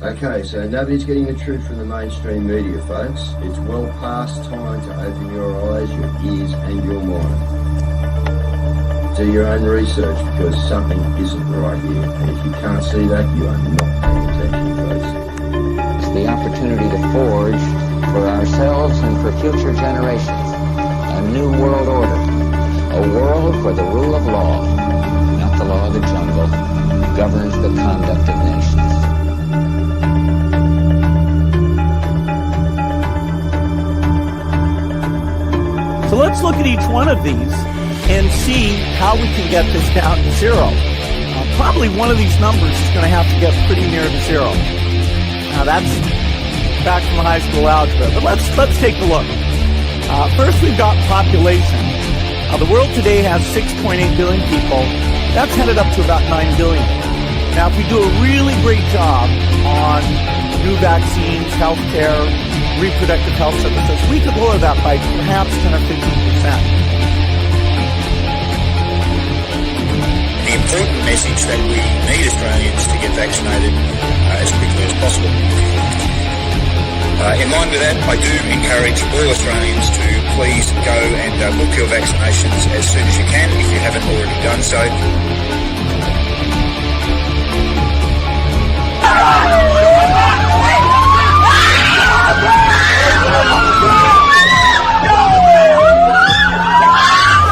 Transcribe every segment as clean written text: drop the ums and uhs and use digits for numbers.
Okay, so nobody's getting the truth from the mainstream media, folks. It's well past time to open your eyes, your ears, and your mind. Do your own research because something isn't right here. And if you can't see that, you are not paying attention, folks. It's the opportunity to forge for ourselves and for future generations a new world order. A world where the rule of law, not the law of the jungle, governs the conduct of nations. So let's look at each one of these and see how we can get this down to zero. Probably one of these numbers is going to have to get pretty near to zero. Now that's back from high school algebra, but let's take a look. First, we've got population. The world today has 6.8 billion people. That's headed up to about 9 billion. Now, if we do a really great job on new vaccines, healthcare, reproductive health services, we could lower that by perhaps 10 or 15%. The important message that we need Australians to get vaccinated as quickly as possible. In line with that, I do encourage all Australians to please go and book your vaccinations as soon as you can if you haven't already done so.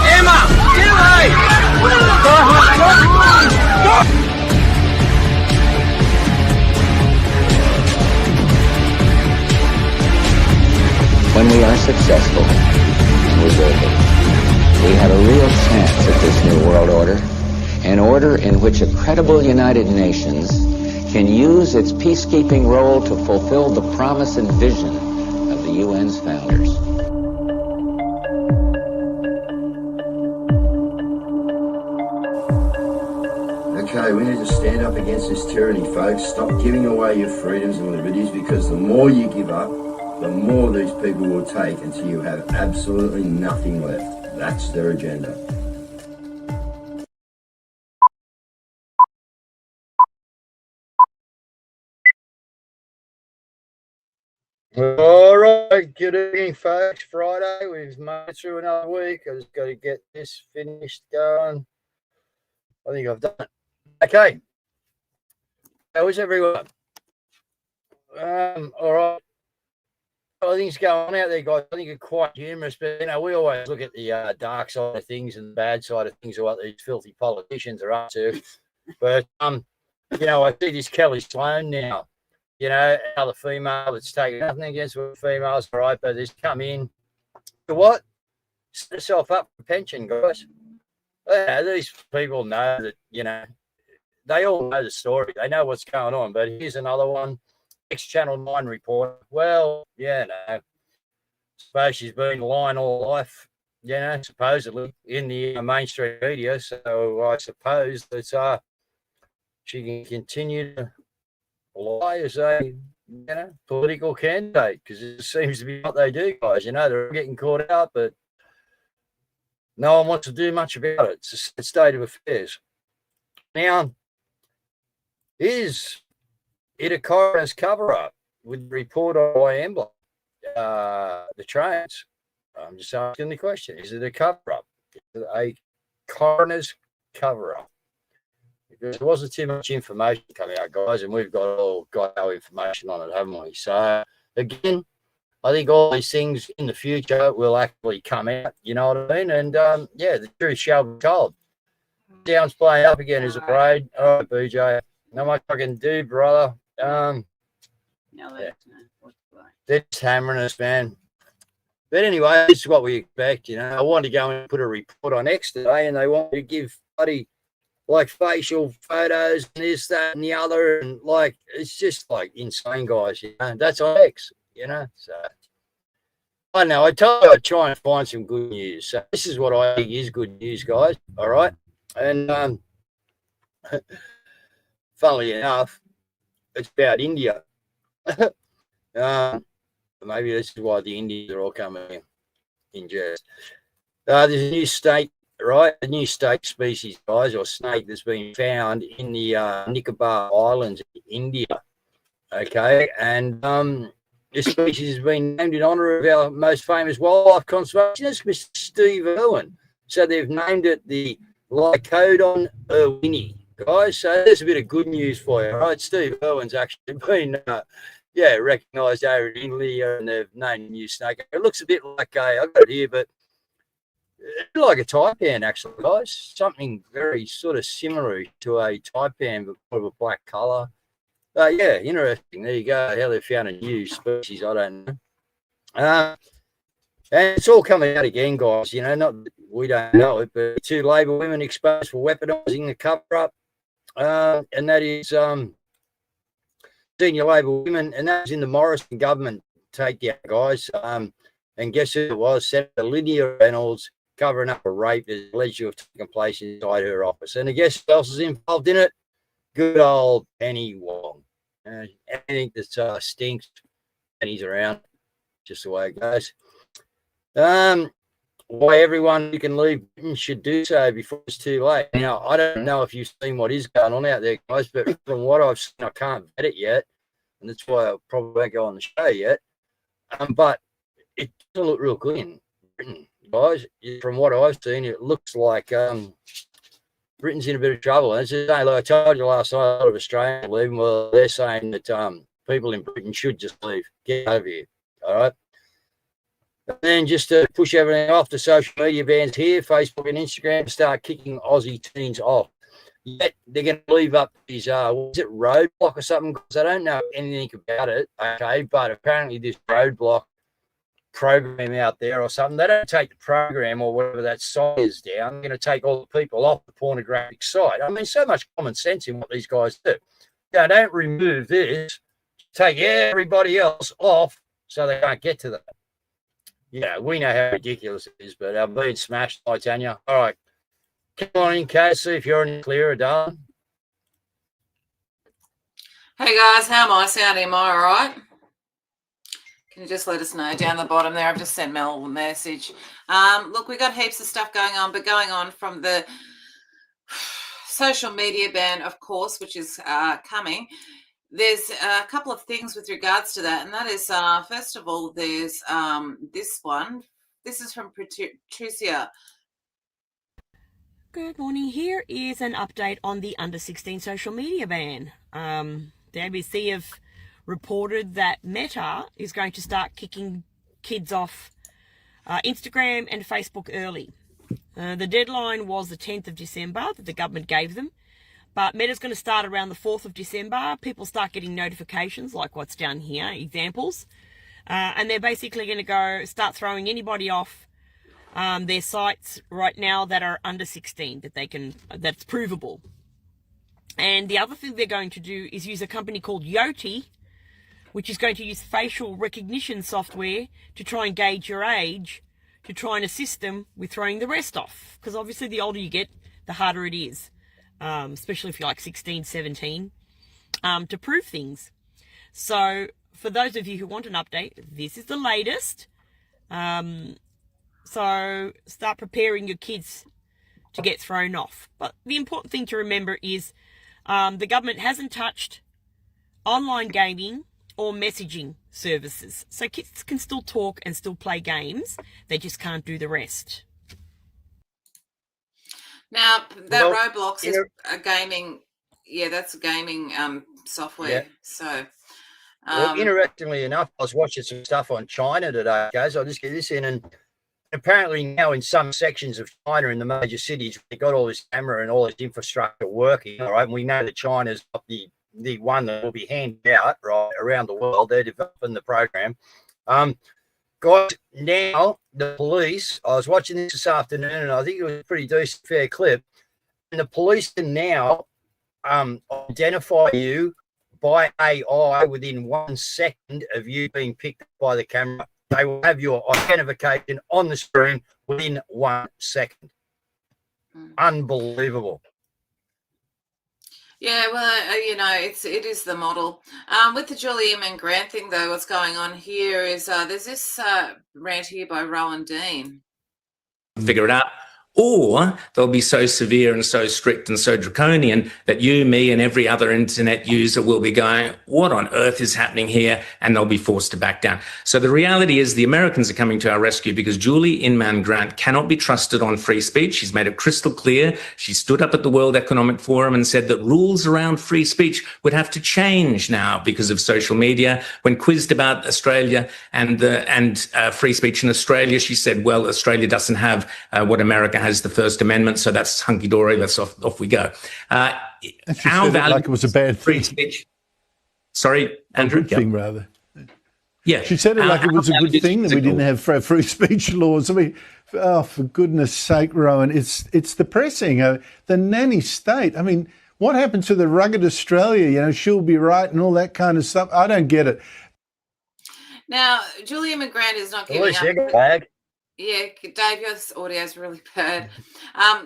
Emma, get away! When we are successful, and we will be, we have a real chance at this new world order, an order in which a credible United Nations can use its peacekeeping role to fulfill the promise and vision of the UN's founders. Okay, we need to stand up against this tyranny, folks. Stop giving away your freedoms and liberties, because the more you give up, the more these people will take until you have absolutely nothing left. That's their agenda. All right, good evening, folks. Friday, we've made it through another week. I just got to get this finished going. I think I've done it. Okay. How is everyone? All right. I think it's going on out there, guys. I think it's quite humorous, but we always look at the dark side of things and the bad side of things, or what these filthy politicians are up to. But I see this Kelly Sloan now. Another female that's taken nothing against females, all right, but has come in to what? Set herself up for pension, guys. These people know that, they all know the story. They know what's going on. But here's another one. Channel 9 report. Well, no. Suppose she's been lying all life, supposedly in the mainstream media. So I suppose that she can continue to lie as a political candidate, because it seems to be what they do, guys. They're getting caught out, but no one wants to do much about it. It's a state of affairs. Now, is it a coroner's cover-up with the report on Iambla, the trains? I'm just asking the question. Is it a cover-up? Is it a coroner's cover-up? Because there wasn't too much information coming out, guys, and we've got our information on it, haven't we? So, again, I think all these things in the future will actually come out, you know what I mean? And, the truth shall be told. Down's playing up again as a parade. All right, BJ. Not much I can do, brother. They're just hammering us, man. But anyway, this is what we expect, I wanted to go and put a report on X today, and they want to give bloody facial photos and this, that, and the other, and it's just insane, guys. That's on X, So I don't know. I told you I'd try and find some good news. So this is what I think is good news, guys. All right, and funnily enough, it's about India. Maybe this is why the Indians are all coming in jest. There's a new state, right? A new state species, guys, or snake that's been found in the Nicobar Islands in India. Okay, and this species has been named in honour of our most famous wildlife conservationist, Mr. Steve Irwin. So they've named it the Lycodon irwini, guys. So there's a bit of good news for you, right? Steve Irwin's actually been, recognised over in India, and they've named a new snake. It looks a bit like I've got it here, but like a taipan, actually, guys. Something very sort of similar to a taipan, but more of a black colour. Yeah, interesting. There you go. How they found a new species, I don't know. And it's all coming out again, guys. You know, not we don't know it, but 2 Labor women exposed for weaponising the cover-up, and that is senior Labor women, and that was in the Morrison government takedown, guys. And guess who it was? Senator Lydia Reynolds covering up a rape that alleged to have taken place inside her office. And guess who else is involved in it? Good old Penny Wong. Anything that stinks, Penny's around. Just the way it goes. Why everyone who can leave Britain should do so before it's too late. Now, I don't know if you've seen what is going on out there, guys, but from what I've seen, I can't vet it yet, and that's why I probably won't go on the show yet. But it doesn't look real good in Britain, guys. From what I've seen, it looks like Britain's in a bit of trouble. And like I told you last night, a lot of Australians are leaving. Well, they're saying that people in Britain should just leave. Get over here, all right? And then just to push everything off, the social media bans here, Facebook and Instagram, start kicking Aussie teens off. Yet they're going to leave up these, what is it, roadblock or something? Because I don't know anything about it, okay? But apparently this roadblock program out there or something, they don't take the program or whatever that site is down. They're going to take all the people off the pornographic site. I mean, so much common sense in what these guys do. They don't remove this, take everybody else off so they can't get to that. Yeah, we know how ridiculous it is, but I'm being smashed by Tanya. All right. Come on in, Caz, see if you're in clearer, darling. Hey guys, how am I sounding? Am I all right? Can you just let us know down the bottom there? I've just sent Mel a message. Look, we got heaps of stuff going on, but going on from the social media ban, of course, which is coming. There's a couple of things with regards to that, and that is, first of all, there's this one. This is from Patricia. Good morning. Here is an update on the under 16 social media ban. The ABC have reported that Meta is going to start kicking kids off Instagram and Facebook early. The deadline was the 10th of December that the government gave them. But Meta's going to start around the 4th of December. People start getting notifications like what's down here, examples. And they're basically going to start throwing anybody off their sites right now that are under 16, that's provable. And the other thing they're going to do is use a company called Yoti, which is going to use facial recognition software to try and gauge your age, to try and assist them with throwing the rest off. Because obviously the older you get, the harder it is. Especially if you're like 16, 17, to prove things. So for those of you who want an update, this is the latest. So start preparing your kids to get thrown off. But the important thing to remember is the government hasn't touched online gaming or messaging services. So kids can still talk and still play games. They just can't do the rest. Now, that Roblox is a gaming, that's a gaming software. Yeah. So, interestingly enough, I was watching some stuff on China today, guys. I'll just get this in. And apparently now in some sections of China in the major cities, they got all this camera and all this infrastructure working, all right? And we know that China's got the one that will be handed out right around the world. They're developing the program. Guys, now the police, I was watching this afternoon and I think it was a pretty decent, fair clip. And the police can now identify you by AI within 1 second of you being picked up by the camera. They will have your identification on the screen within 1 second. Unbelievable. Yeah, well, it is the model. With the Julie Eamon Grant thing, though, what's going on here is there's this rant here by Rowan Dean. Figure it out. or they'll be so severe and so strict and so draconian that you, me, and every other internet user will be going, what on earth is happening here? And they'll be forced to back down. So the reality is the Americans are coming to our rescue because Julie Inman Grant cannot be trusted on free speech. She's made it crystal clear. She stood up at the World Economic Forum and said that rules around free speech would have to change now because of social media. When quizzed about Australia and free speech in Australia, she said, well, Australia doesn't have what America has, the First Amendment, so that's hunky-dory, that's off we go. And she said it like it was a bad free thing. speech. Sorry, Andrew? A good thing, rather. Yeah. She said it like it was a good thing that we didn't have free speech laws. I mean, oh, for goodness sake, Rowan, it's depressing. The nanny state. I mean, what happened to the rugged Australia? You know, she'll be right and all that kind of stuff. I don't get it. Now, Julie Inman Grant is not giving up. Bag. Yeah, Dave, your audio is really bad.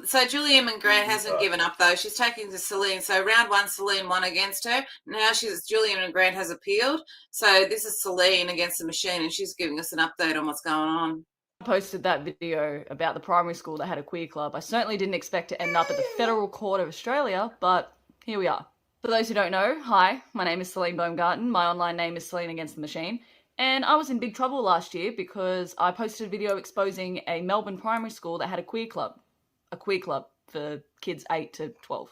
So Julie Inman Grant hasn't given up, though. She's taking to Celine. So round one, Celine won against her. Now Julie Inman Grant has appealed. So this is Celine against the machine, and she's giving us an update on what's going on. I posted that video about the primary school that had a queer club. I certainly didn't expect to end up at the Federal Court of Australia, but here we are. For those who don't know, hi, my name is Celine Baumgarten. My online name is Celine Against the Machine. And I was in big trouble last year because I posted a video exposing a Melbourne primary school that had a queer club for kids 8 to 12.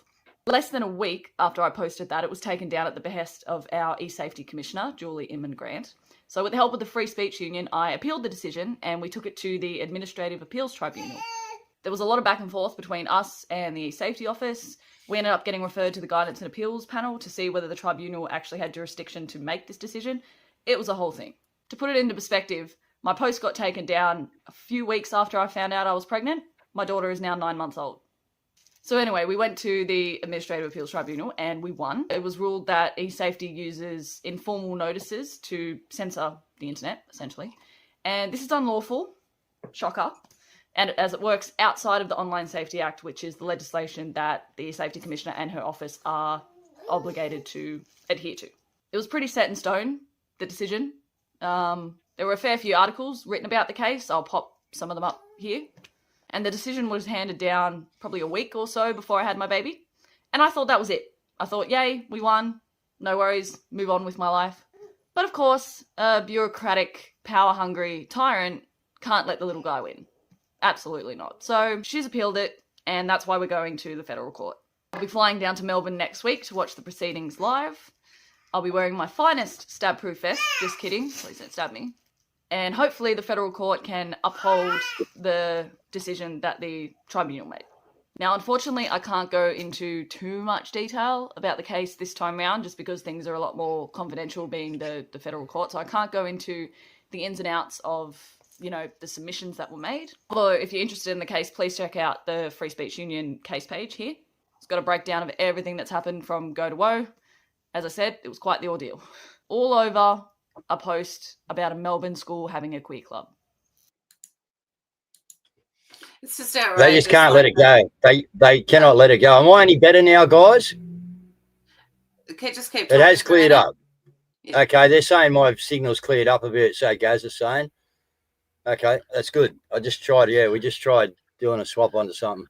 Less than a week after I posted that, it was taken down at the behest of our eSafety Commissioner, Julie Inman Grant. So with the help of the Free Speech Union, I appealed the decision and we took it to the Administrative Appeals Tribunal. There was a lot of back and forth between us and the eSafety Office. We ended up getting referred to the Guidance and Appeals Panel to see whether the tribunal actually had jurisdiction to make this decision. It was a whole thing. To put it into perspective, my post got taken down a few weeks after I found out I was pregnant. My daughter is now 9 months old. So anyway, we went to the Administrative Appeals Tribunal and we won. It was ruled that eSafety uses informal notices to censor the internet, essentially. And this is unlawful, shocker, and as it works outside of the Online Safety Act, which is the legislation that the eSafety Commissioner and her office are obligated to adhere to. It was pretty set in stone, the decision. There were a fair few articles written about the case. I'll pop some of them up here. And the decision was handed down probably a week or so before I had my baby. And I thought that was it. I thought, yay, we won. No worries, move on with my life. But of course, a bureaucratic, power-hungry tyrant can't let the little guy win. Absolutely not. So she's appealed it, and that's why we're going to the federal court. I'll be flying down to Melbourne next week to watch the proceedings live. I'll be wearing my finest stab-proof vest. Just kidding. Please don't stab me. And hopefully the federal court can uphold the decision that the tribunal made. Now, unfortunately, I can't go into too much detail about the case this time round just because things are a lot more confidential being the federal court. So I can't go into the ins and outs of, you know, the submissions that were made. Although if you're interested in the case, please check out the Free Speech Union case page here. It's got a breakdown of everything that's happened from go to woe. As I said, it was quite the ordeal. All over a post about a Melbourne school having a queer club. It's just outrageous. They just can't let it go. They cannot let it go. Am I any better now, guys? Okay, just keep It talking, has cleared Brandon. up. Yeah. Okay, they're saying my signal's cleared up a bit, so Gaz is saying. Okay, that's good. I just tried, we just tried doing a swap onto something.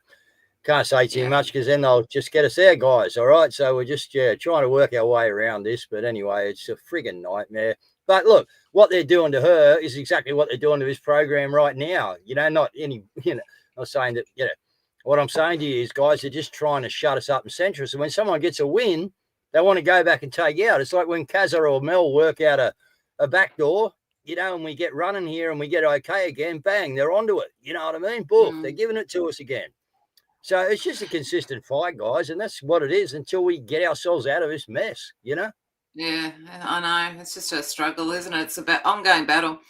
Can't say too much because then they'll just get us there, guys. All right, so we're just trying to work our way around this. But anyway, it's a friggin' nightmare. But look, what they're doing to her is exactly what they're doing to this program right now. You know, not any, I'm saying that, what I'm saying to you is, guys, they're just trying to shut us up and censor us. And when someone gets a win, they want to go back and take out. It's like when Caz or Mel work out a back door, and we get running here and we get okay again, bang, they're onto it. You know what I mean? Boof, they're giving it to us again. So it's just a consistent fight, guys, and that's what it is until we get ourselves out of this mess, Yeah, I know. It's just a struggle, isn't it? It's an ongoing battle.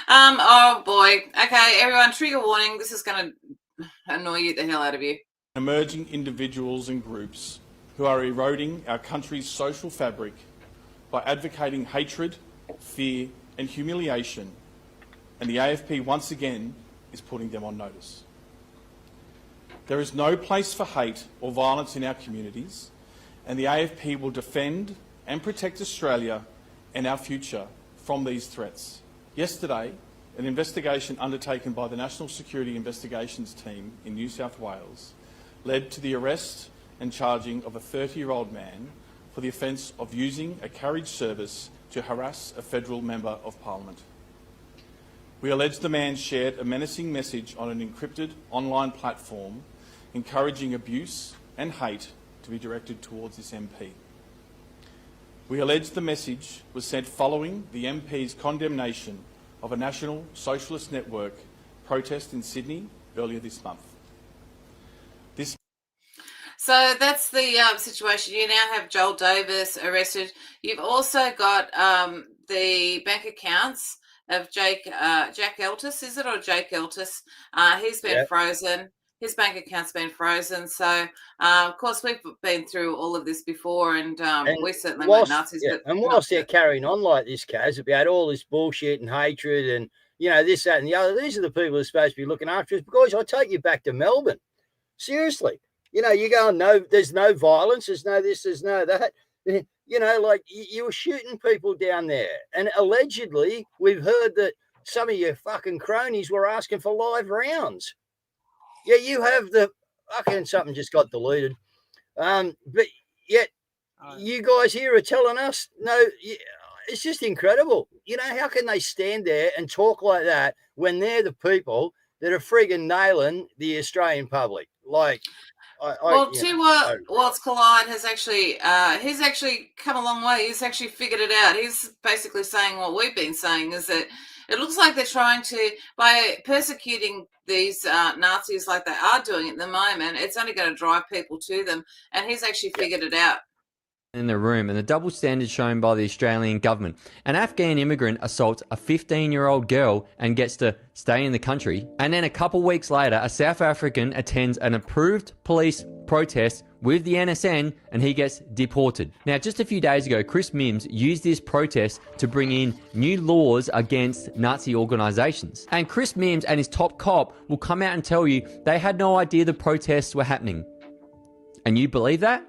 Oh, boy. Okay, everyone, trigger warning. This is going to annoy the hell out of you. Emerging individuals and groups who are eroding our country's social fabric by advocating hatred, fear and humiliation, and the AFP once again is putting them on notice. There is no place for hate or violence in our communities, and the AFP will defend and protect Australia and our future from these threats. Yesterday, an investigation undertaken by the National Security Investigations Team in New South Wales led to the arrest and charging of a 30-year-old man for the offence of using a carriage service to harass a federal member of Parliament. We allege the man shared a menacing message on an encrypted online platform encouraging abuse and hate to be directed towards this MP. We allege the message was sent following the MP's condemnation of a National Socialist Network protest in Sydney earlier this month. So that's the situation. You now have Joel Davis arrested. You've also got the bank accounts of Jack Eltis, is it, or Jake Eltis? He's been frozen. His bank account's been frozen. So, of course, we've been through all of this before, and we certainly weren't Nazis. Yeah, and whilst they're carrying on like this, Caz, about all this bullshit and hatred and, you know, this, that, and the other, these are the people who are supposed to be looking after us. Because I take you back to Melbourne. Seriously. You know, you go, no, there's no violence, there's no this, there's no that. You know, like you were shooting people down there. And allegedly, we've heard that some of your fucking cronies were asking for live rounds. Yeah, you have the fucking something just got deleted. But yet you guys here are telling us, no, it's just incredible. You know, how can they stand there and talk like that when they're the people that are frigging nailing the Australian public? Like, Waltz Collide has actually, he's actually come a long way. He's actually figured it out. He's basically saying what we've been saying, is that it looks like they're trying to, by persecuting these Nazis like they are doing at the moment, it's only going to drive people to them. And he's actually figured it out. In the room, and the double standard shown by the Australian government. An Afghan immigrant assaults a 15-year-old girl and gets to stay in the country, and then a couple weeks later a South African attends an approved police protest with the NSN and he gets deported. Now, just a few days ago, Chris Mims used this protest to bring in new laws against Nazi organisations, and Chris Mims and his top cop will come out and tell you they had no idea the protests were happening. And you believe that?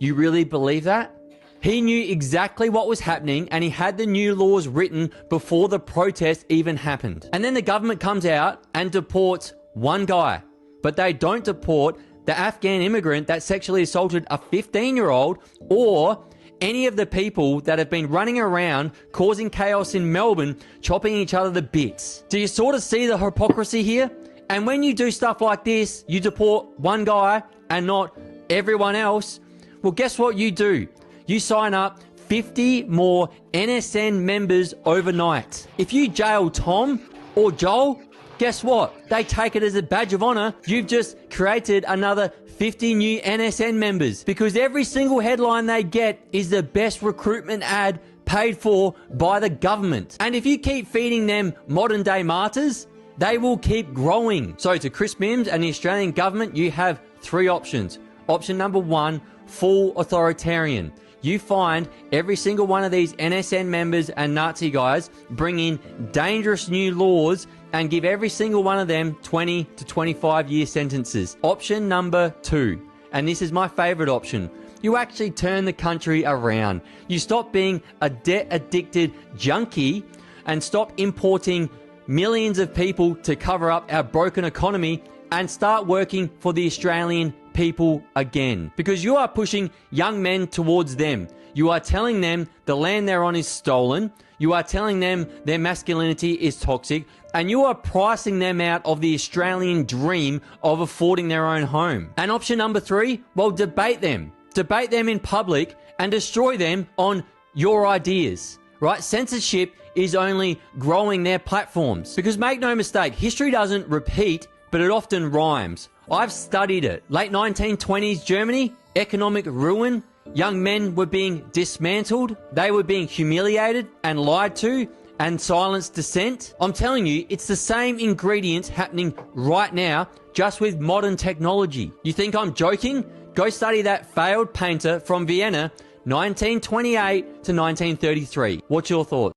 You really believe that? He knew exactly what was happening and he had the new laws written before the protest even happened. And then the government comes out and deports one guy, but they don't deport the Afghan immigrant that sexually assaulted a 15-year-old or any of the people that have been running around causing chaos in Melbourne, chopping each other to bits. Do you sort of see the hypocrisy here? And when you do stuff like this, you deport one guy and not everyone else. Well, guess what you do? You sign up 50 more NSN members overnight. If you jail Tom or Joel, guess what? They take it as a badge of honor. You've just created another 50 new NSN members, because every single headline they get is the best recruitment ad paid for by the government. And if you keep feeding them modern day martyrs, they will keep growing. So to Chris Mims and the Australian government, you have three options. Option number one, full authoritarian. You find every single one of these NSN members and Nazi guys, bring in dangerous new laws and give every single one of them 20 to 25 year sentences. Option number two, and this is my favorite option, you actually turn the country around. You stop being a debt addicted junkie and stop importing millions of people to cover up our broken economy and start working for the Australian people again, because you are pushing young men towards them. You are telling them the land they're on is stolen. You are telling them their masculinity is toxic, and you are pricing them out of the Australian dream of affording their own home. And option number three, well, debate them in public and destroy them on your ideas, right? Censorship is only growing their platforms, because make no mistake, history doesn't repeat, but it often rhymes. I've studied it. Late 1920s Germany, economic ruin. Young men were being dismantled. They were being humiliated and lied to, and silenced dissent. I'm telling you, it's the same ingredients happening right now, just with modern technology. You think I'm joking? Go study that failed painter from Vienna, 1928 to 1933. What's your thought?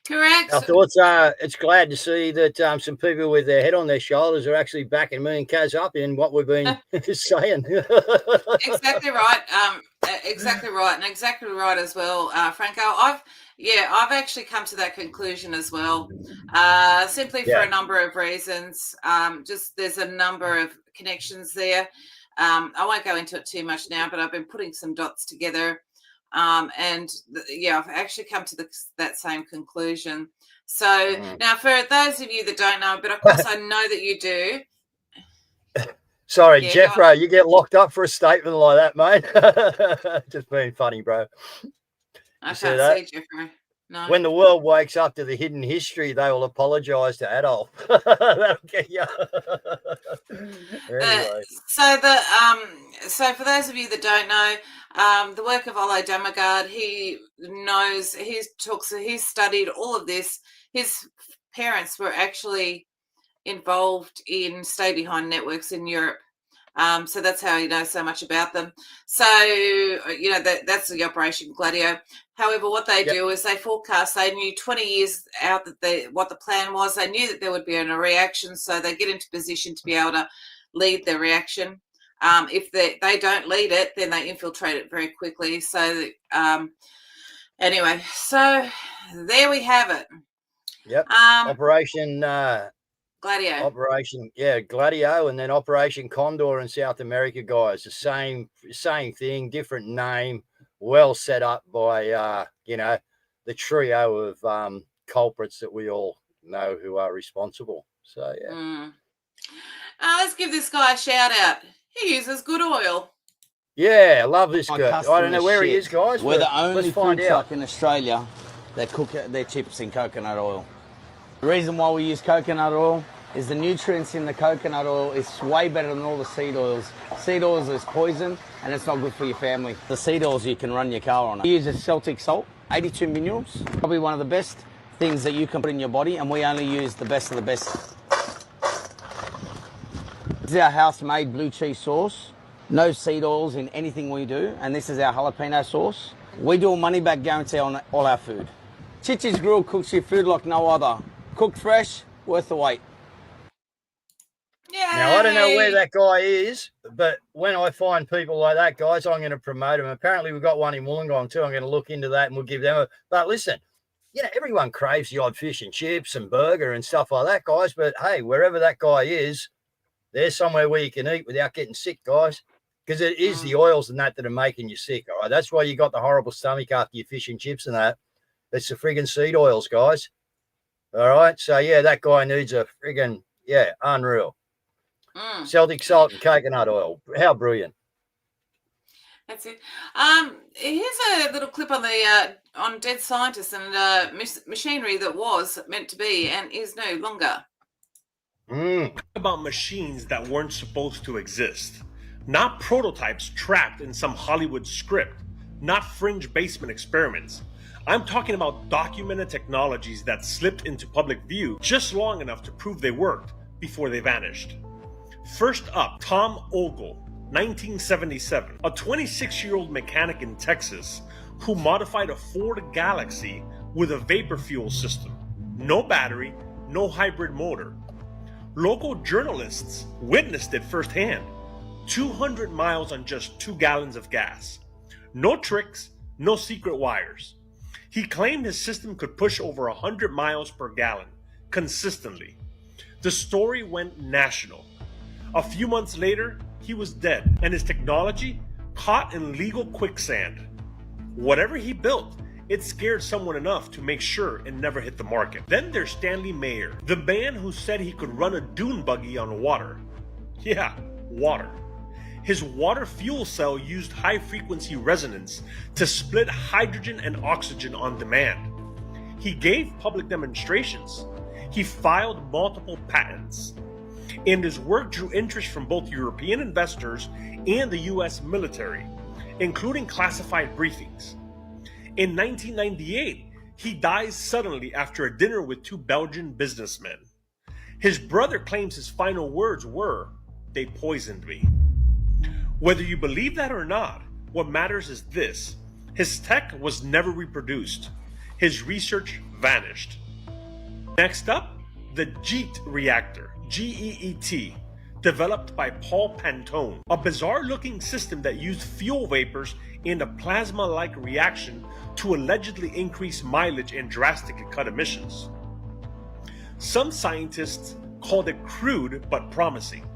Correct. Our thoughts are, it's glad to see that some people with their head on their shoulders are actually backing me and Caz up in what we've been saying. Exactly right. Exactly right. And exactly right as well, Franco. Yeah, I've actually come to that conclusion as well, simply for Yeah. a number of reasons. Just there's a number of connections there. I won't go into it too much now, but I've been putting some dots together, and yeah, I've actually come to that same conclusion. So now, for those of you that don't know, but of course I know that you do. Sorry, Yeah, Jeffro, you get locked up for a statement like that, mate. Just being funny, bro. I You see can't that? see Jeffrey. No. When the world wakes up to the hidden history, they will apologise to Adolf. That'll get you. Anyway. So for those of you that don't know, the work of Olo Damagard, he studied all of this. His parents were actually involved in stay-behind networks in Europe. So that's how he knows so much about them. So, you know, that's the Operation Gladio. However, what they do is they forecast, they knew 20 years out that what the plan was. They knew that there would be a reaction, so they get into position to be able to lead the reaction. If they don't lead it, then they infiltrate it very quickly. So, anyway, so there we have it. Yep. Operation Gladio. Gladio, and then Operation Condor in South America, guys. The same thing, different name, well set up by you know, the trio of culprits that we all know who are responsible. So yeah. Let's give this guy a shout out. He uses good oil. Yeah, I love this guy. I don't know where he is, guys. We're the only let's find food out. truck in Australia that cook their chips in coconut oil. The reason why we use coconut oil is the nutrients in the coconut oil is way better than all the seed oils. Seed oils is poison and it's not good for your family. The seed oils you can run your car on. We use a Celtic salt, 82 minerals, probably one of the best things that you can put in your body, and we only use the best of the best. This is our house-made blue cheese sauce. No seed oils in anything we do, and this is our jalapeno sauce. We do a money-back guarantee on all our food. Chichi's Grill cooks your food like no other. Cooked fresh, worth the wait. Now, I don't know where that guy is, but when I find people like that, guys, I'm going to promote them. Apparently, we've got one in Wollongong too. I'm going to look into that and we'll give them a... But listen, you know, everyone craves the odd fish and chips and burger and stuff like that, guys. But, hey, wherever that guy is, there's somewhere where you can eat without getting sick, guys, because it is the oils and that are making you sick, all right? That's why you got the horrible stomach after your fish and chips and that. It's the friggin' seed oils, guys. All right? So, yeah, that guy needs a friggin', yeah, unreal. Celtic salt and coconut oil. How brilliant. That's it. Here's a little clip on the on dead scientists and machinery that was meant to be and is no longer. About machines that weren't supposed to exist. Not prototypes trapped in some Hollywood script. Not fringe basement experiments. I'm talking about documented technologies that slipped into public view just long enough to prove they worked before they vanished. First up, Tom Ogle, 1977, a 26-year-old mechanic in Texas who modified a Ford Galaxie with a vapor fuel system. No battery, no hybrid motor. Local journalists witnessed it firsthand. 200 miles on just 2 gallons of gas. No tricks, no secret wires. He claimed his system could push over 100 miles per gallon, consistently. The story went national. A few months later, he was dead, and his technology caught in legal quicksand. Whatever he built, it scared someone enough to make sure it never hit the market. Then there's Stanley Mayer, the man who said he could run a dune buggy on water. Yeah, water. His water fuel cell used high-frequency resonance to split hydrogen and oxygen on demand. He gave public demonstrations. He filed multiple patents. And his work drew interest from both European investors and the US military, including classified briefings. In 1998, he dies suddenly after a dinner with 2 Belgian businessmen. His brother claims his final words were, "They poisoned me." Whether you believe that or not, what matters is this: his tech was never reproduced. His research vanished. Next up, the JET reactor, GEET, developed by Paul Pantone, a bizarre-looking system that used fuel vapors in a plasma-like reaction to allegedly increase mileage and drastically cut emissions. Some scientists called it crude but promising.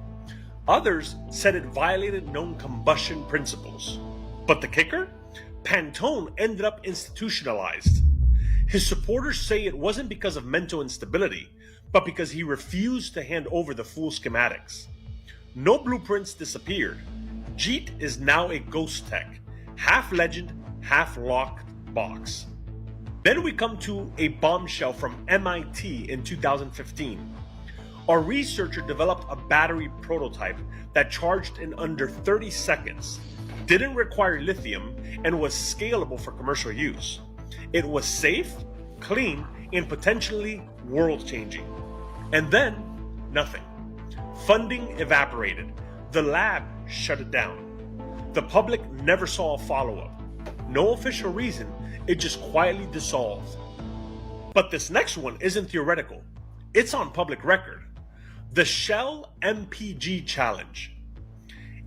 Others said it violated known combustion principles. But the kicker? Pantone ended up institutionalized. His supporters say it wasn't because of mental instability, but because he refused to hand over the full schematics. No blueprints disappeared. Jeet is now a ghost tech, half legend, half locked box. Then we come to a bombshell from MIT in 2015. A researcher developed a battery prototype that charged in under 30 seconds, didn't require lithium, and was scalable for commercial use. It was safe, clean, and potentially world-changing. And then, nothing. Funding evaporated. The lab shut it down. The public never saw a follow-up. No official reason, it just quietly dissolved. But this next one isn't theoretical. It's on public record. The Shell MPG Challenge.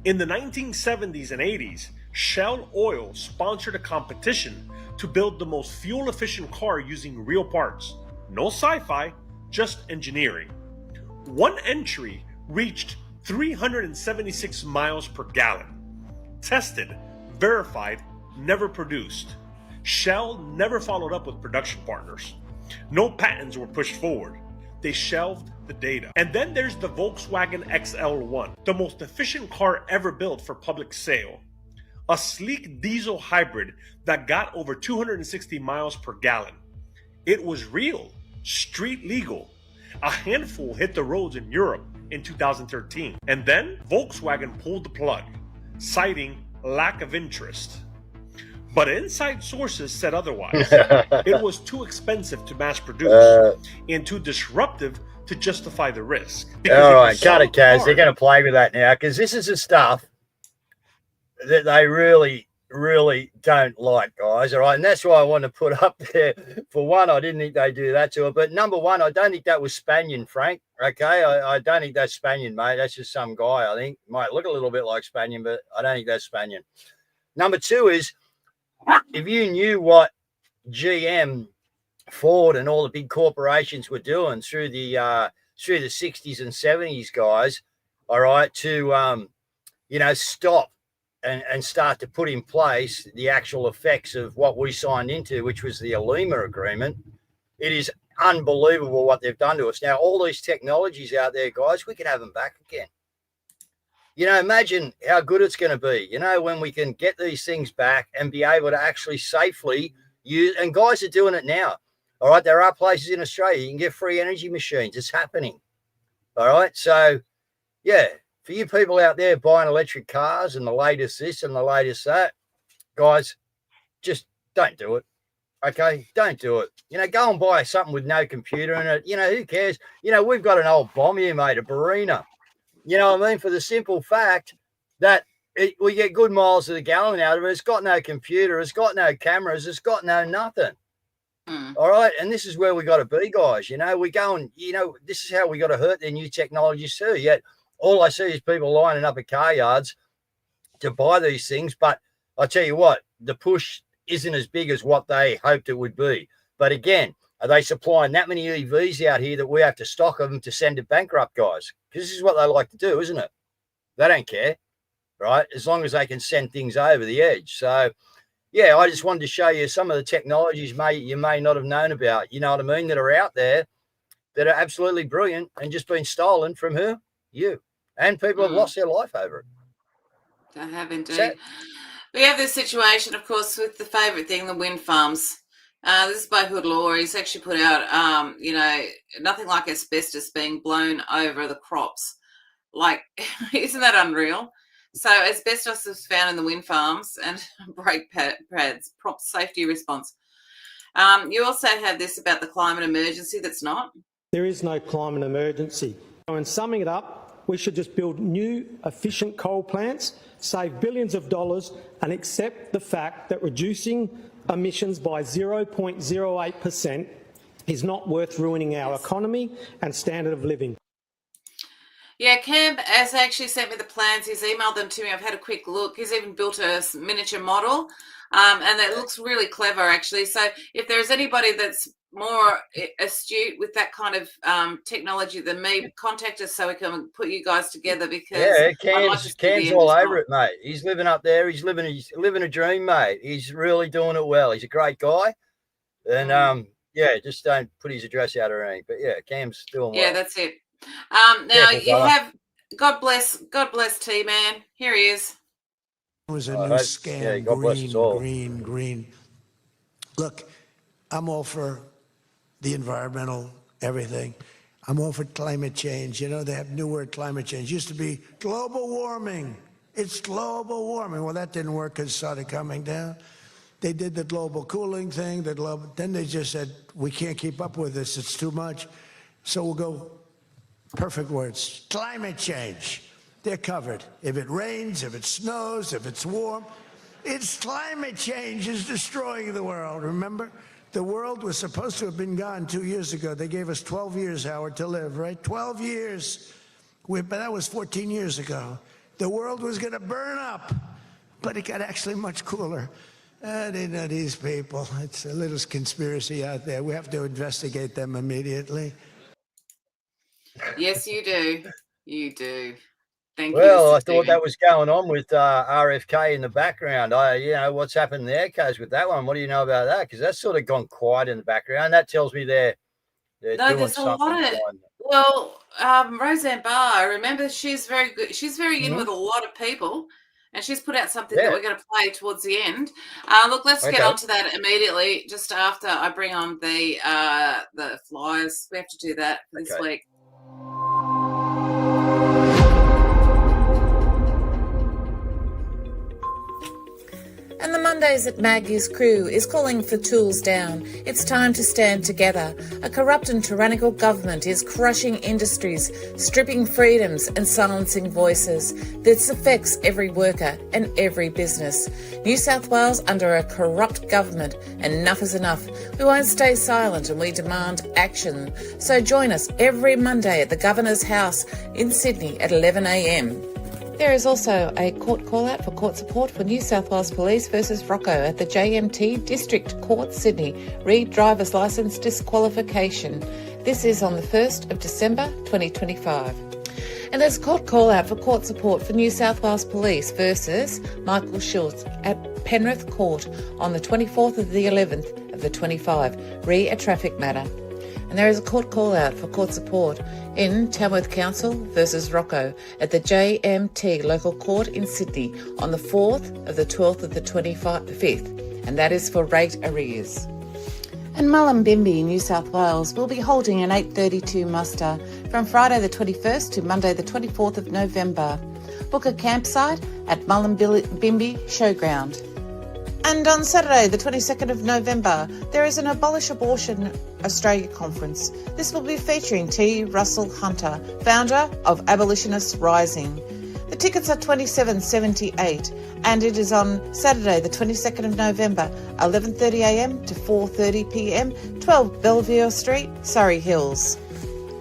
In the 1970s and 80s, Shell Oil sponsored a competition to build the most fuel-efficient car using real parts. No sci-fi, just engineering. One entry reached 376 miles per gallon. Tested, verified, never produced. Shell never followed up with production partners. No patents were pushed forward. They shelved the data. And then there's the Volkswagen XL1, the most efficient car ever built for public sale. A sleek diesel hybrid that got over 260 miles per gallon. It was real, street legal. A handful hit the roads in Europe in 2013. And then Volkswagen pulled the plug, citing lack of interest. But inside sources said otherwise. It was too expensive to mass produce and too disruptive to justify the risk. All right, cut it, Caz. They're going to play with that now because this is the stuff that they really, really don't like, guys. All right, and that's why I want to put up there. For one, I didn't think they'd do that to it. But number one, I don't think that was Spaniard, Frank. Okay, I don't think that's Spaniard, mate. That's just some guy. I think might look a little bit like Spaniard, but I don't think that's Spaniard. Number two is, if you knew what GM, Ford, and all the big corporations were doing through the 60s and 70s, guys, all right, to stop and start to put in place the actual effects of what we signed into, which was the ALIMA agreement. It is unbelievable what they've done to us. Now, all these technologies out there, guys, we can have them back again. Imagine how good it's going to be, when we can get these things back and be able to actually safely use, and guys are doing it now. All right. There are places in Australia you can get free energy machines. It's happening. All right. So, yeah, for you people out there buying electric cars and the latest this and the latest that, guys, just don't do it. Okay. Don't do it. Go and buy something with no computer in it. Who cares? We've got an old bomb here, mate, a Barina. You know what I mean? For the simple fact that we get good miles to the gallon out of it. It's got no computer. It's got no cameras. It's got no nothing. All right. And this is where we got to be, guys. We go and, this is how we got to hurt their new technologies too. Yet all I see is people lining up at car yards to buy these things. But I tell you what, the push isn't as big as what they hoped it would be. But again, are they supplying that many EVs out here that we have to stock of them to send it bankrupt, guys? Because this is what they like to do, isn't it? They don't care, right? As long as they can send things over the edge. So, yeah, I just wanted to show you some of the technologies you may not have known about, you know what I mean, that are out there that are absolutely brilliant and just been stolen from who? You. And people have lost their life over it. They have indeed. We have this situation, of course, with the favourite thing, the wind farms. This is by Hood Law. He's actually put out, nothing like asbestos being blown over the crops. Like, isn't that unreal? So asbestos is found in the wind farms and brake pads, prompt safety response. You also have this about the climate emergency that's not. There is no climate emergency. So in summing it up, we should just build new, efficient coal plants, save billions of dollars, and accept the fact that reducing emissions by 0.08% is not worth ruining our economy and standard of living. Yeah, Cam has actually sent me the plans. He's emailed them to me. I've had a quick look. He's even built a miniature model, and it looks really clever, actually. So if there's anybody that's more astute with that kind of technology than me, contact us so we can put you guys together, because Yeah, I'd like to see the Cam's end all result. over it, mate. He's living up there. He's living a dream, mate. He's really doing it well. He's a great guy, and yeah, just don't put his address out or anything. But yeah, Cam's doing well. Yeah, that's it. Now Careful, you fella. have God bless T-Man. Here he is. It was a I new hope- scam. yeah, God bless us all. Green. Look, I'm all for the environmental everything. I'm all for climate change. You know, they have new word, climate change. Used to be global warming. It's global warming. Well, that didn't work because it started coming down. They did the global cooling thing. Then they just said, we can't keep up with this. It's too much. So we'll go, perfect words, climate change. They're covered. If it rains, if it snows, if it's warm, it's climate change is destroying the world, remember? The world was supposed to have been gone 2 years ago. They gave us 12 years, Howard, to live, right? 12 years. But that was 14 years ago. The world was going to burn up, but it got actually much cooler. They know these people. It's a little conspiracy out there. We have to investigate them immediately. Yes, you do. You do. Thank you, Well, Mr. I thought Stephen. that was going on with RFK in the background. What's happened there, Caz, with that one? What do you know about that? Because that's sort of gone quiet in the background. That tells me they're No, doing there's a something. lot of. Well, Roseanne Barr, I remember she's very good. She's very in with a lot of people, and she's put out something that we're going to play towards the end. Look, let's get on to that immediately, just after I bring on the flyers. We have to do that this week. And the Mondays at Maggie's crew is calling for tools down. It's time to stand together. A corrupt and tyrannical government is crushing industries, stripping freedoms and silencing voices. This affects every worker and every business. New South Wales under a corrupt government. Enough is enough. We won't stay silent and we demand action. So join us every Monday at the Governor's House in Sydney at 11 a.m. There is also a court call-out for court support for New South Wales Police versus Rocco at the JMT District Court, Sydney. Read driver's licence disqualification. This is on the 1st of December 2025. And there's a court call-out for court support for New South Wales Police versus Michael Schultz at Penrith Court on the 24th of the 11th of the 25. Re a traffic matter. And there is a court call-out for court support in Tamworth Council versus Rocco at the JMT Local Court in Sydney on the 4th of the 12th of the 25th, and that is for rate arrears. And Mullumbimby, New South Wales, will be holding an 8:32 muster from Friday the 21st to Monday the 24th of November. Book a campsite at Mullumbimby Showground. And on Saturday, the 22nd of November, there is an Abolish Abortion Australia conference. This will be featuring T. Russell Hunter, founder of Abolitionists Rising. The tickets are $27.78 and it is on Saturday, the 22nd of November, 11:30am to 4:30pm, 12 Belvedere Street, Surrey Hills.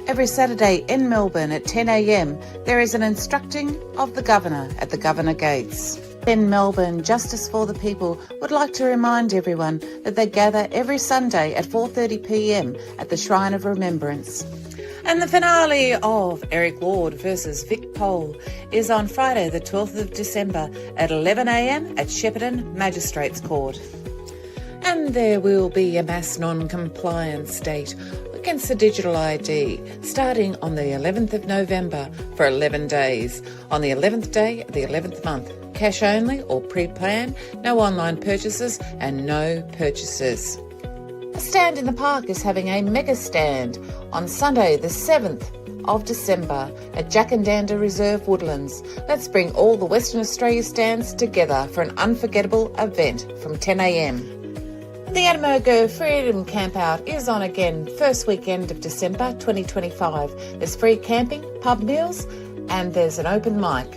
Every Saturday in Melbourne at 10am, there is an instructing of the Governor at the Governor Gates. In Melbourne, Justice for the People would like to remind everyone that they gather every Sunday at 4:30pm at the Shrine of Remembrance. And the finale of Eric Ward versus Vic Pole is on Friday the 12th of December at 11am at Shepparton Magistrates Court. And there will be a mass non-compliance date against the digital ID starting on the 11th of November for 11 days. On the 11th day of the 11th month, cash only or pre-plan, no online purchases and no purchases. A Stand in the Park is having a mega stand on Sunday the 7th of December at Jackandanda Reserve Woodlands. Let's bring all the Western Australia stands together for an unforgettable event from 10am. The Adamogo Freedom Campout is on again first weekend of December 2025. There's free camping, pub meals and there's an open mic.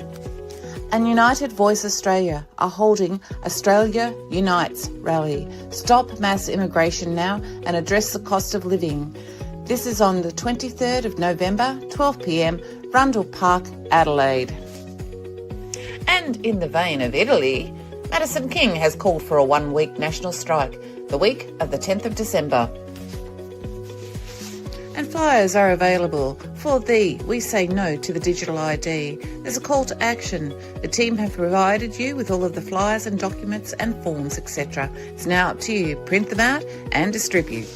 And United Voice Australia are holding Australia Unites rally. Stop mass immigration now and address the cost of living. This is on the 23rd of November, 12pm, Rundle Park, Adelaide. And in the vein of Italy, Madison King has called for a one-week national strike, the week of the 10th of December. And flyers are available for the We Say No to the Digital ID. There's a call to action. The team have provided you with all of the flyers and documents and forms, etc. It's now up to you. Print them out and distribute.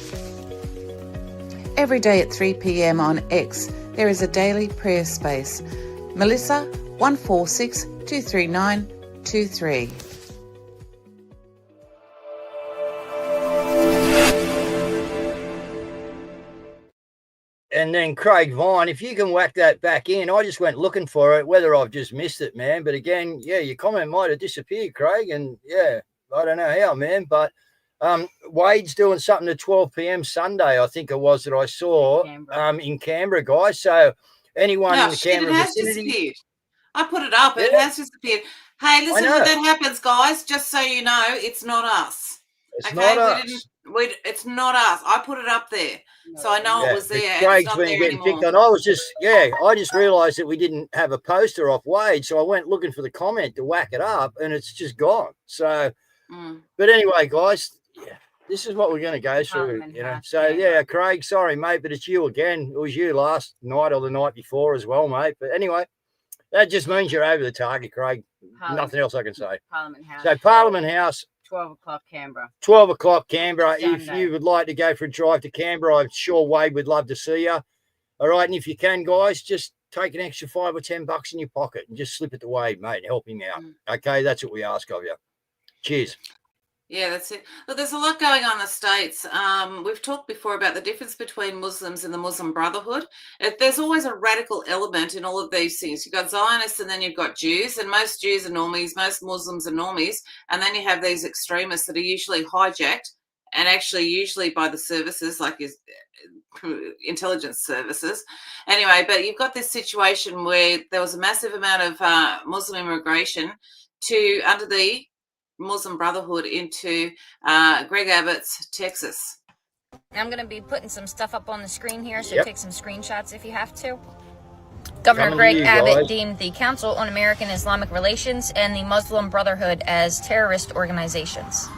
Every day at 3 p.m. on X, there is a daily prayer space. Melissa 146 239 23. And then Craig Vine, if you can whack that back in, I just went looking for it, whether I've just missed it, man. But again, yeah, your comment might have disappeared, Craig. And yeah, I don't know how, man. But Wade's doing something at 12 p.m. Sunday, I think it was, that I saw in Canberra, guys. So anyone in the Canberra vicinity. Disappeared. I put it up. It has disappeared. Hey, listen, when that happens, guys, just so you know, it's not us. It's not us. It's not us. I put it up there. So I know it was there. Craig's been getting picked on. I just realised that we didn't have a poster off Wade, so I went looking for the comment to whack it up, and it's just gone. So, but anyway, guys, this is what we're going to go through, you know. So yeah, Craig, sorry, mate, but it's you again. It was you last night or the night before as well, mate. But anyway, that just means you're over the target, Craig. Nothing else I can say. Parliament House. So Parliament House. 12 o'clock Canberra. 12 o'clock Canberra. Sunday. If you would like to go for a drive to Canberra, I'm sure Wade would love to see you. All right. And if you can, guys, just take an extra $5 or $10 in your pocket and just slip it to Wade, mate, and help him out. Okay. That's what we ask of you. Cheers. Yeah, that's it. Look, there's a lot going on in the States. We've talked before about the difference between Muslims and the Muslim Brotherhood. There's always a radical element in all of these things. You've got Zionists and then you've got Jews, and most Jews are normies, most Muslims are normies, and then you have these extremists that are usually hijacked and actually usually by the services like intelligence services. Anyway, but you've got this situation where there was a massive amount of Muslim immigration under the Muslim Brotherhood into Greg Abbott's Texas. I'm going to be putting some stuff up on the screen here, so take some screenshots if you have to. Governor Greg Abbott deemed the Council on American Islamic Relations and the Muslim Brotherhood as terrorist organizations.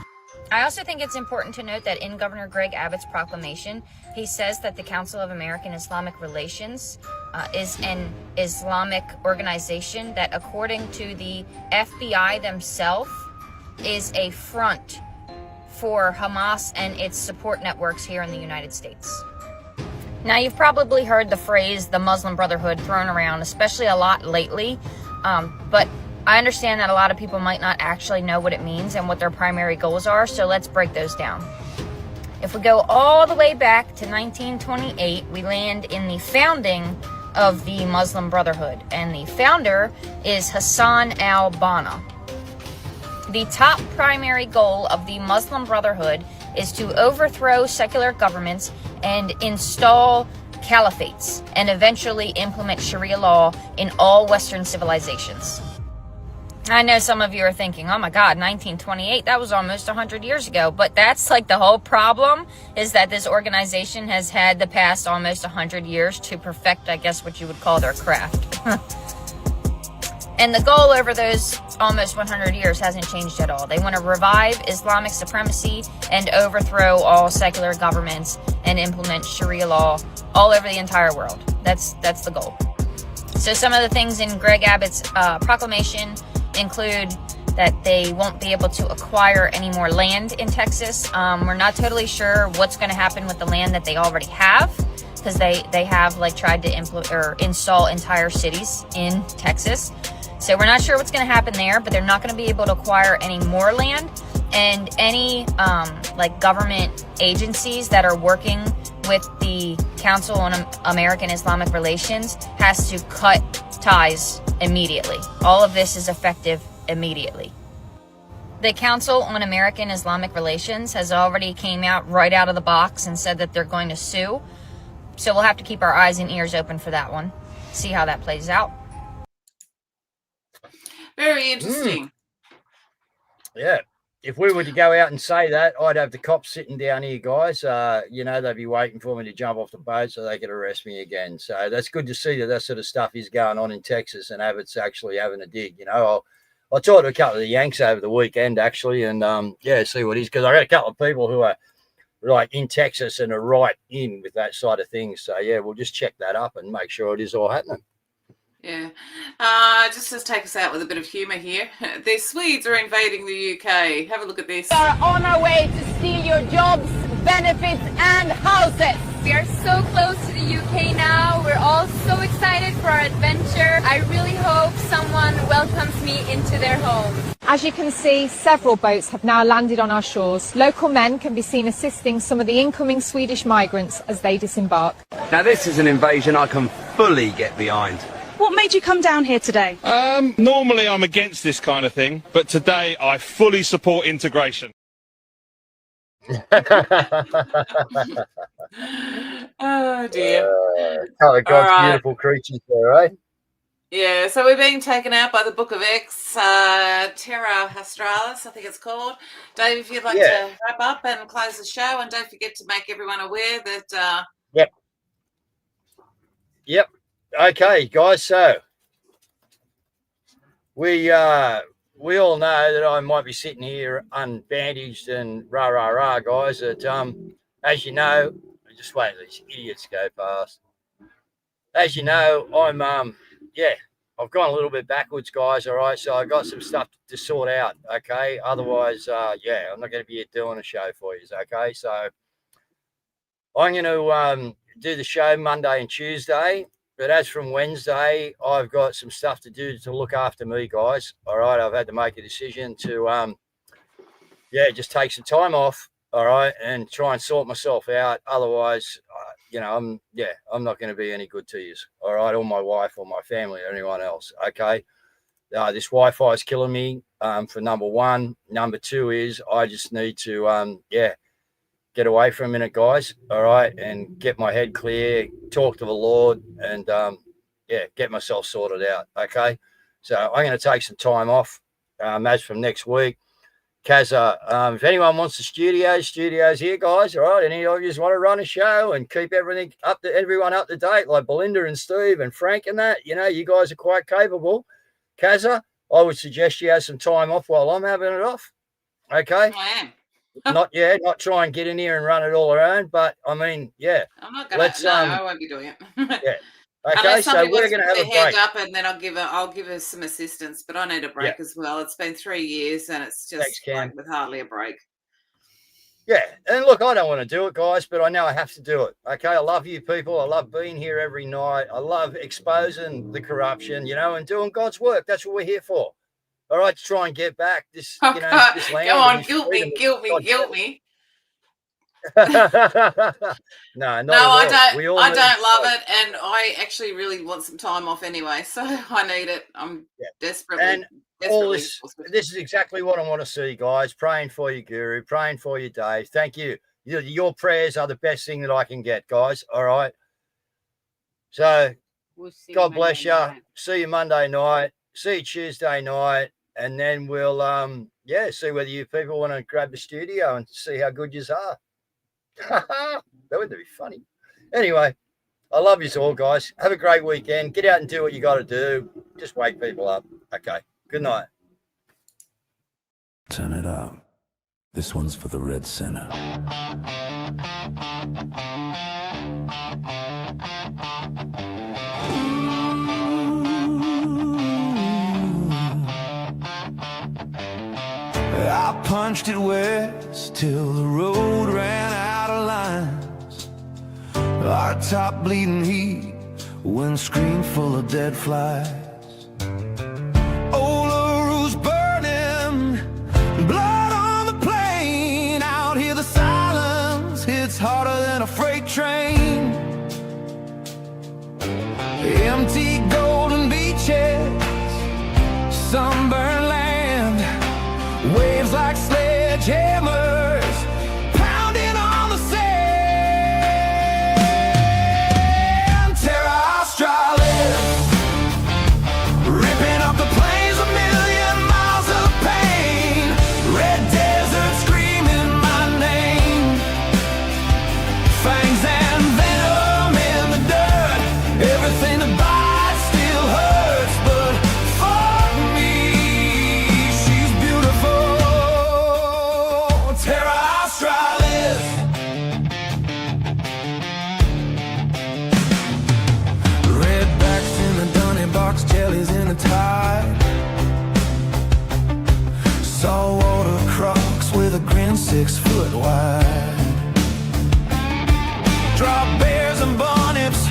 I also think it's important to note that in Governor Greg Abbott's proclamation, he says that the Council of American Islamic Relations is an Islamic organization that, according to the FBI themselves, is a front for Hamas and its support networks here in the United States. Now, you've probably heard the phrase the Muslim Brotherhood thrown around, especially a lot lately, but I understand that a lot of people might not actually know what it means and what their primary goals are, so let's break those down. If we go all the way back to 1928, we land in the founding of the Muslim Brotherhood, and the founder is Hassan al-Banna. The top primary goal of the Muslim Brotherhood is to overthrow secular governments and install caliphates and eventually implement Sharia law in all Western civilizations. I know some of you are thinking, oh my God, 1928, that was almost 100 years ago. But that's like the whole problem, is that this organization has had the past almost 100 years to perfect, I guess, what you would call their craft. And the goal over those almost 100 years hasn't changed at all. They want to revive Islamic supremacy and overthrow all secular governments and implement Sharia law all over the entire world. That's the goal. So some of the things in Greg Abbott's proclamation include that they won't be able to acquire any more land in Texas. We're not totally sure what's going to happen with the land that they already have, because they have tried to install entire cities in Texas. So we're not sure what's going to happen there, but they're not going to be able to acquire any more land. And any government agencies that are working with the Council on American Islamic Relations has to cut ties immediately. All of this is effective immediately. The Council on American Islamic Relations has already came out right out of the box and said that they're going to sue. So we'll have to keep our eyes and ears open for that one. See how that plays out. Very interesting. Yeah. if we were to go out and say that, I'd have the cops sitting down here, guys. They'd be waiting for me to jump off the boat so they could arrest me again. So that's good to see that sort of stuff is going on in Texas and Abbott's actually having a dig. I talked to a couple of the Yanks over the weekend, actually, and see what it is, because I got a couple of people who are like in Texas and are right in with that side of things. So, yeah, we'll just check that up and make sure it is all happening. Yeah. Just to take us out with a bit of humour here. The Swedes are invading the UK. Have a look at this. We are on our way to steal your jobs, benefits and houses. We are so close to the UK now. We're all so excited for our adventure. I really hope someone welcomes me into their home. As you can see, several boats have now landed on our shores. Local men can be seen assisting some of the incoming Swedish migrants as they disembark. Now this is an invasion I can fully get behind. What made you come down here today? Normally I'm against this kind of thing, but today I fully support integration. Oh dear. God's right. beautiful creatures there, right? Yeah, so we're being taken out by the Book of X, Terra Australis, I think it's called. Dave, if you'd like to wrap up and close the show, and don't forget to make everyone aware that... Yep. Okay, guys, so we all know that I might be sitting here unbandaged and rah, guys, that, as you know, just wait till these idiots go past. As you know, I've gone a little bit backwards, guys, all right? So I got some stuff to sort out, okay? Otherwise, I'm not going to be here doing a show for you, okay? So I'm going to do the show Monday and Tuesday, but as from Wednesday, I've got some stuff to do to look after me, guys, all right? I've had to make a decision to, just take some time off, all right, and try and sort myself out. Otherwise, I'm not going to be any good to you, all right, or my wife or my family or anyone else, okay? This Wi-Fi is killing me, for number one. Number two is I just need to, get away for a minute, guys, all right, and get my head clear, talk to the Lord, and, get myself sorted out, okay? So I'm going to take some time off, as from next week. Caz, if anyone wants the studio's here, guys, all right? Any of you just want to run a show and keep everything everyone up to date, like Belinda and Steve and Frank and that, you guys are quite capable. Caz, I would suggest you have some time off while I'm having it off, okay? I am. Not try and get in here and run it all around, but I mean, I'm not going to. I won't be doing it. Okay, Unless so we're going to have a break. Up and then I'll give her some assistance, but I need a break as well. It's been 3 years and it's just with hardly a break. Yeah, and look, I don't want to do it, guys, but I know I have to do it. Okay, I love you people. I love being here every night. I love exposing the corruption, and doing God's work. That's what we're here for. All right, to try and get back this, this land. Go on, guilt me. No, I don't love it, and I actually really want some time off anyway, so I need it. I'm desperately. And all this is exactly what I want to see, guys. Praying for you, Guru. Praying for you, Dave. Thank you. Your prayers are the best thing that I can get, guys. All right. So, God bless you. See you Monday night. See you Tuesday night. And then we'll, see whether you people want to grab the studio and see how good you are. That would be funny. Anyway, I love you all, guys. Have a great weekend. Get out and do what you got to do. Just wake people up. Okay. Good night. Turn it up. This one's for the Red Center. I punched it west till the road ran out of lines. Our top bleeding heat, windscreen full of dead flies. Olaru's burning, blood on the plain. Out here the silence hits harder than a freight train. Empty golden beaches, sunburned land, waves like sledgehammers pounding on the sand. Terra Australis, ripping up the plains, a million miles of pain. Red Dead saltwater crocs with a grin 6 foot wide. Drop bears and bonnets,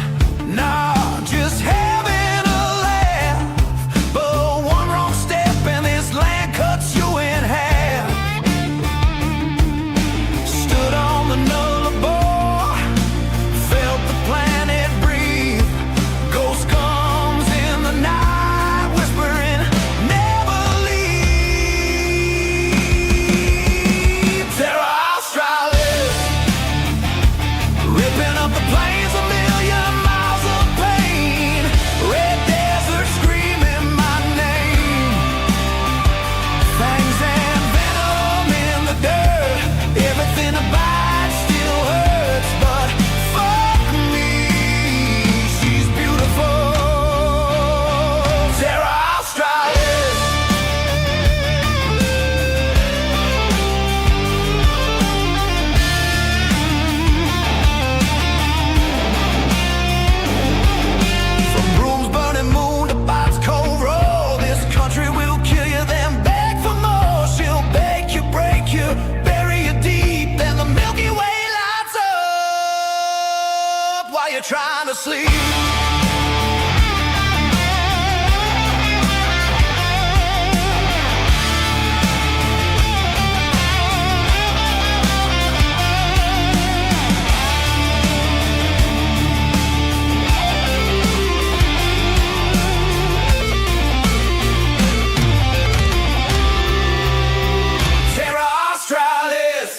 nah, just having a laugh. But one wrong step and this land cuts you in half. Stood on the Nullarbor, felt the planet breathe. Ghost comes in the night, whispering, never leave. Terra Australis, ripping up the plains, a million miles of pain. Red desert screaming my name. Fangs and venom in the dirt. Everything about it still hurts, but fuck me, she's beautiful. Terra Australis. From brooms burning moon to Bob's cold roll, this country will kill you, then beg for more. She'll bake you, break you, bury you deep, then the Milky Way lights up while you're trying to sleep. Terra Australis.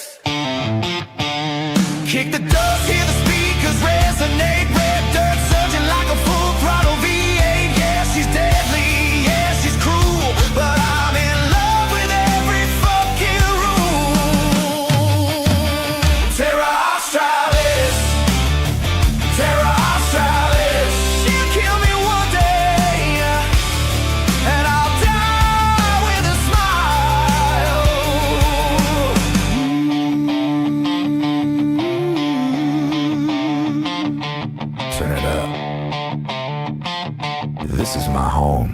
Kick the dust, hear the speakers resonate. Red dirt surging like a full throttle V8. Yeah, she's deadly, yeah, she's cruel, but I'm in love with every fucking rule. Terra Australis. Terra Australis. She'll kill me one day, and I'll die with a smile. Turn it up. This is my home.